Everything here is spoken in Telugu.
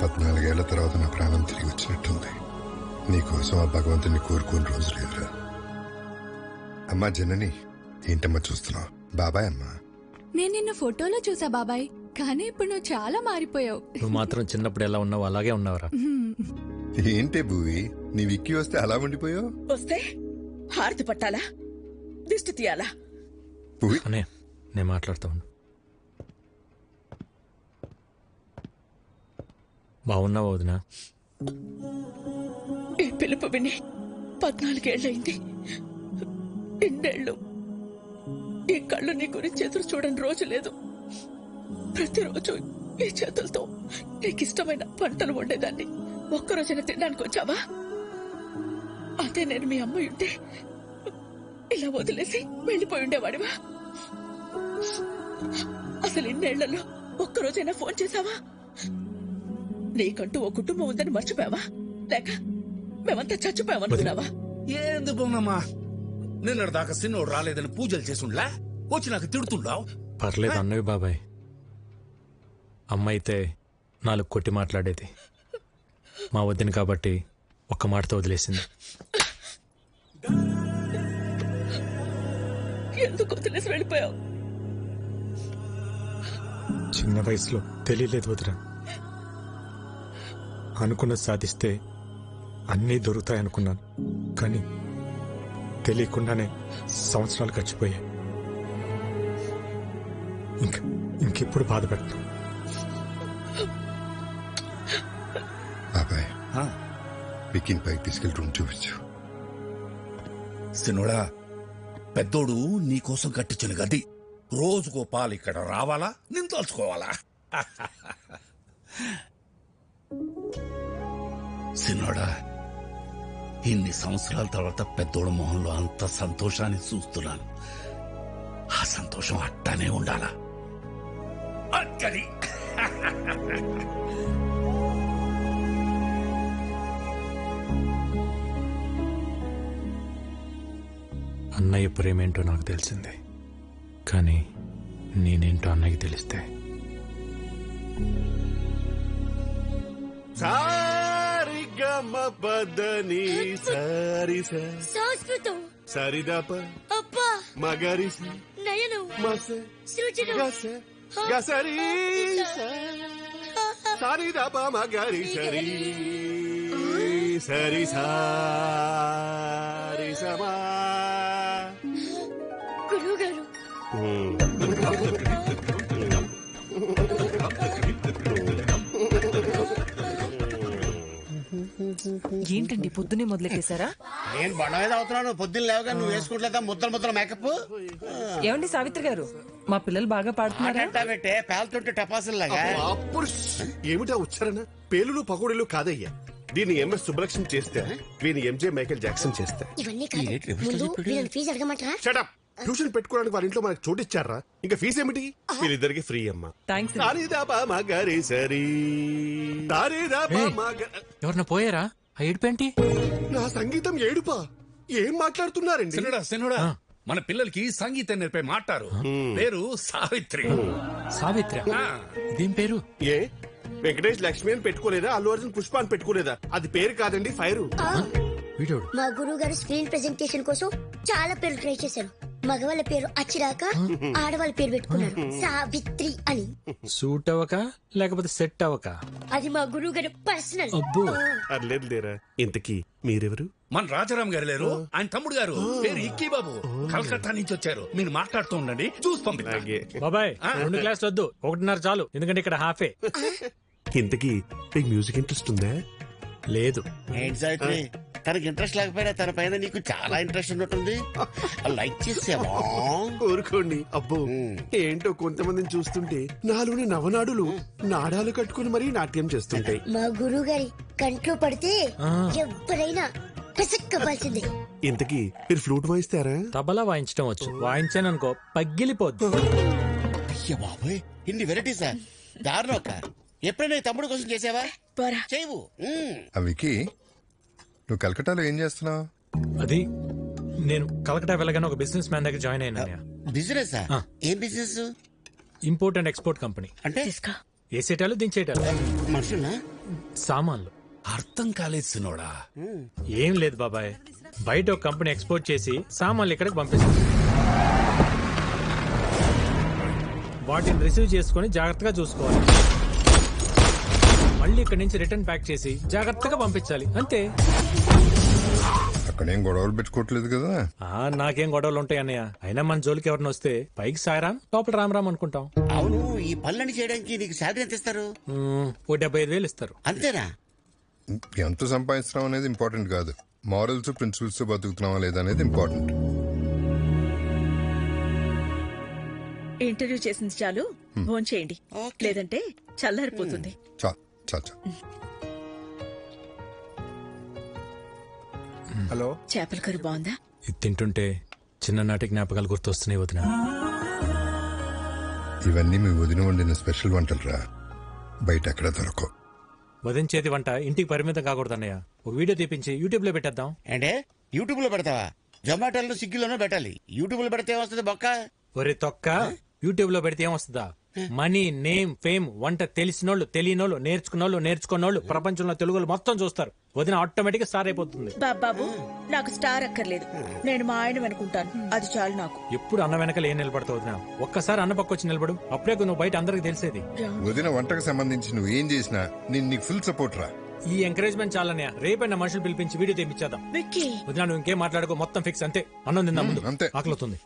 పద్నాలుగేళ్ల తర్వాత నా ప్రాణం తిరిగి వచ్చినట్టుంది. నీకోసం ఆ భగవంతుని కోరుకోని రోజు లేదురా. అమ్మా జనని, ఏంటమ్మా చూస్తున్నావు? బాబాయ్ అమ్మా. నేను నిన్ను ఫోటోలో చూసా బాబాయ్, కానీ ఇప్పుడు నువ్వు చాలా మారిపోయావు. నువ్వు మాత్రం చిన్నప్పుడు ఎలా ఉన్నావు అలాగే ఉన్నావురా. ఏంటే భూవి, నీ విక్కి వస్తే అలా ఉండిపోయావు? వస్తే హారతి పట్టాలా, దిష్టి తీయాలా? భూవి అనే నేను మాట్లాడుతా ఉండు. బాగున్నావు వదినా? ఈ పిలుపు విని 14 ఏళ్ళయింది. ఇన్నేళ్ళు ఈ కళ్ళు నీ గురించి ఎదురు చూడని రోజు లేదు. ప్రతిరోజు ఈ చేతులతో నీకిష్టమైన వంటలు వండేదాన్ని. ఒక్కరోజైనా తినడానికి వచ్చావా? అదే నేను మీ అమ్మ ఉంటే ఇలా వదిలేసి వెళ్ళిపోయి ఉండేవాడివా? అసలు ఇన్నేళ్లలో ఒక్కరోజైనా ఫోన్ చేశావా? నీకంటూ ఓ కుటుంబం ఉందని మర్చిపోయావా? లేక మేమంతా చచ్చిపోయామనుకున్నావా? ఏంది బొమ్మమ్మా, నిన్నటి దాకా సిన్నోడు రాలేదని పూజలు చేసుండ్లా వచ్చి నాకు తిడుతుండావు. పర్లేదు అన్నవి బాబాయ్. అమ్మ అయితే 4 కొట్టి మాట్లాడేది. మా వద్దని కాబట్టి ఒక్క మాటతో వదిలేసింది. ఎందుకు వదిలేసి వెళ్ళిపోయావు? చిన్న వయసులో తెలియలేదు వదిన. అనుకున్నది సాధిస్తే అన్నీ దొరుకుతాయనుకున్నాను, కానీ తెలియకుండానే సంవత్సరాలు గడిచిపోయాయి. ఇంకెప్పుడు బాధపడతాను. బాబాయ్, విక్కిని పైకి తీసుకెళ్ళి రూమ్ చూపించు. సిన్నోడా, పెద్దోడు నీకోసం కట్టించిన గది. రోజుకో పాలు ఇక్కడ రావాలా, నేను తలుచుకోవాలా? సిన్నోడా, ఇన్ని సంవత్సరాల తర్వాత పెద్దోడు మొహంలో అంత సంతోషాన్ని చూస్తున్నాను. ఆ సంతోషం అట్టానే ఉండాలా? అక్కడి అన్నయ్య ప్రేమేంటో నాకు తెలిసిందే, కానీ నేనేంటో అన్నయ్యకి తెలిస్తే. పదని సరి సంస్కృతం సరిదప అబ్బా మగరి నయనం మస సృజనం గస గసరి సరిదప మగరి సరి సరి సారి సమా. గురువుగారు ఏంటండి పొద్దునే మొదలెట్టేశారా? నేను బండ అవుతున్నాను. పొద్దున్న లేవగా నువ్వు వేసుకుంటలేదా ముద్దలు ముద్దలు మేకప్? ఏమండి సావిత్రి గారు, మా పిల్లలు బాగా పాడుతున్నారా? పెట్టే పేలుతుంటే టపాసుల్లాగా. అప్పుడు ఏమిటా ఉచ్చారణ? పేలులు పకోడీలు కాదయ్యా. దీన్ని ఎంఎస్ సుబ్బలక్ష్మి చేస్తే, వీని ఎంజే మైకేల్ జాక్సన్ చేస్తే. ఇవన్నీ కాదు, ముందు వీళ్ళని ఫీజు అడగమంటారా? షటప్. ట్యూషన్ పెట్టుకోవడానికి వాళ్ళ ఇంట్లో మనకు చోటు ఇచ్చారా? ఇంకా ఫీజు ఏమిటి? వీళ్ళిద్దరికి ఫ్రీ అమ్మా. థ్యాంక్స్. ఎవరన్నా పోయారా? ఆ ఏడుపేంటి? నా సంగీతం ఏడుపా? ఏం మాట్లాడుతున్నారండి? సిన్నోడా, మన పిల్లలకి సంగీతం నేర్పే మాటారు. పేరు సావిత్రి. సావిత్రి? ఇదేం పేరు? ఏ వెంకటేష్ లక్ష్మి అని పెట్టుకోలేదా? అల్లు అర్జున్ పుష్ప అని పెట్టుకోలేదా? అది పేరు కాదండి, ఫైరు. మా గురువు గారు స్క్రీన్ ప్రెజెంటేషన్ కోసం చాలా పేరు ట్రై చేశారు. మగవాళ్ళ పేరు అచ్చిరాక ఆడవాళ్ళ పేరు పెట్టుకున్నారు సావిత్రి అని. సూట్ అవ్వక లేకపోతే సెట్ అవ్వక? అది మా గురువు గారు పర్సనల్. అర్లేదు లేరా. ఇంతకీ మీరెవరు? మన రాజారాం గారు లేరు, ఆయన తమ్ముడు గారు. పేరు ఇక్కీ బాబు. కలకత్తా నుంచి వచ్చారు. మీరు మాట్లాడుతూ ఉండండి, చూసి పంపిస్తా. బాబాయ్ 2 క్లాసులు వద్దు, 1.5 చాలు, ఎందుకంటే ఇక్కడ హాఫే. ఇంతకీ మీకు మ్యూజిక్ ఇంట్రెస్ట్ ఉందా? లేదు. ఏంటి సావిత్రి, తనకి ఇంట్రెస్ట్ లేకపోయినా తన పైన నీకు చాలా ఇంట్రెస్ట్ ఉన్నట్టుంది. లైక్ చేసావా? కోరుకోండి. అబ్బో ఏంటో కొంతమందిని చూస్తుంటే నాలోని నవనాడులు నాడాలు కట్టుకుని మరీ నాట్యం చేస్తుంటాయి. మా గురువు గారి కంట్లో పడితే ఎవరైనా పిసక్కవలసిందే. ఇంతకీ మీరు ఫ్లూట్ వాయిస్తారా? తబలా వాయించడం వచ్చు, వాయించాననుకో పగిలిపోద్దు. అయ్య బాబోయ్, ఇన్ని వెరైటీసా? దారుణం అక్క. ఎప్పుడైనా ఈ తమ్ముడు కోసం చేసావా? పోరా. చేయవు. ఆ వికీ, నువ్వు కలకటాలో ఏం చేస్తున్నావు? అది నేను కలకటా వెళ్ళగానే ఒక బిజినెస్ మ్యాన్ దగ్గర జాయిన్ అయినా. బిజినెస్ ఆ. ఏం business import and export company. అంటే? తీసుకో. వేసేటాలు దించేటాలు, మనుషున్నా? సామాన్లు. అర్థం కాలేదు సినోడా. ఏం లేదు బాబాయ్, బయట ఒక కంపెనీ ఎక్స్పోర్ట్ చేసి సామాన్లు ఇక్కడికి పంపిస్తుంది. వాటిని రిసీవ్ చేసుకొని జాగ్రత్తగా చూసుకోవాలి. మళ్ళీ ఇక్కడి నుంచి రిటర్న్ ప్యాక్ చేసి జాగ్రత్తగా పంపించాలి, అంతే. అక్కడేం గొడవలు పెట్టుకోవట్లేదు కదా? నాకేం గొడవలు ఉంటాయి అన్నయ్య. అయినా మన జోలికి ఎవరిని వస్తే పైకి సాయరాం, లోపల రామ్ అనుకుంటాం. అవును, ఈ పనులన్నీ చేయడానికి నీకు శాలరీ ఎంత ఇస్తారు? ఓ 75,000 ఇస్తారు. అంతేనా? ఎంత సంపాదిస్తున్నాం అనేది ఇంపార్టెంట్ కాదు, మారల్స్ ప్రిన్సిపల్స్ బతుకుతున్నావా లేదా అనేది ఇంపార్టెంట్. ఇంటర్వ్యూ చేసింది చాలు, భోంచేయండి. లేదంటే చల్లారిపోతుంది. చా చా చా. హలో, చేపల కర్రీ బాగుందా? ఇది తింటుంటే చిన్ననాటి జ్ఞాపకాలు గుర్తొస్తున్నాయి వదిన. ఇవన్నీ మీ వదిన వండిన స్పెషల్ వంటలు రా, బయట ఎక్కడ దొరకవు. వదిన చేతి వంట ఇంటికి పరిమితం కాకూడదు అన్నయ్య. ఒక వీడియో తీపించి యూట్యూబ్ లో పెట్టేద్దాం. అంటే యూట్యూబ్ లో పెడతావా? జొమాటోలో స్విగ్గీలోనో పెట్టాలి. యూట్యూబ్ లో పెడితే ఏమొస్తుంది బొక్క? ఒరే తొక్క, యూట్యూబ్ లో పెడితే ఏమొస్తుందా? మనీ, నేమ్, ఫేమ్, వంట తెలిసినోళ్ళు, తెలియనోళ్ళు, నేర్చుకున్నోళ్ళు ప్రపంచంలో తెలుగులు మొత్తం చూస్తారు. వదిన ఆటోమేటిక్ గా స్టార్ అయిపోతుంది. బాబు, నాకు స్టార్ అక్కర్లేదు. నేను మా ఆయన అనుకుంటాను, అది చాలు నాకు. ఎప్పుడు అన్న వెనకాల ఏం నిలబడతావు వదిన? ఒక్కసారి అన్న పక్క వచ్చి నిలబడు, అప్పుడే నువ్వు బయట అందరికి తెలిసేది. వదిన వంటకు సంబంధించి నువ్వు ఏం చేసినా నేను నీకు ఫుల్ సపోర్ట్ రా. ఈ ఎంకరేజ్మెంట్ చాలన్నయ్య. రేపైనా మనుషులు పిలిపించి వీడియో తెప్పించేద్దాం. విక్కీ, వదిన నువ్వు ఇంకేం మాట్లాడుకో, మొత్తం ఫిక్స్, అంతే. అన్నం తిందా ముందు, అంతే. ఆకలిస్తుంది.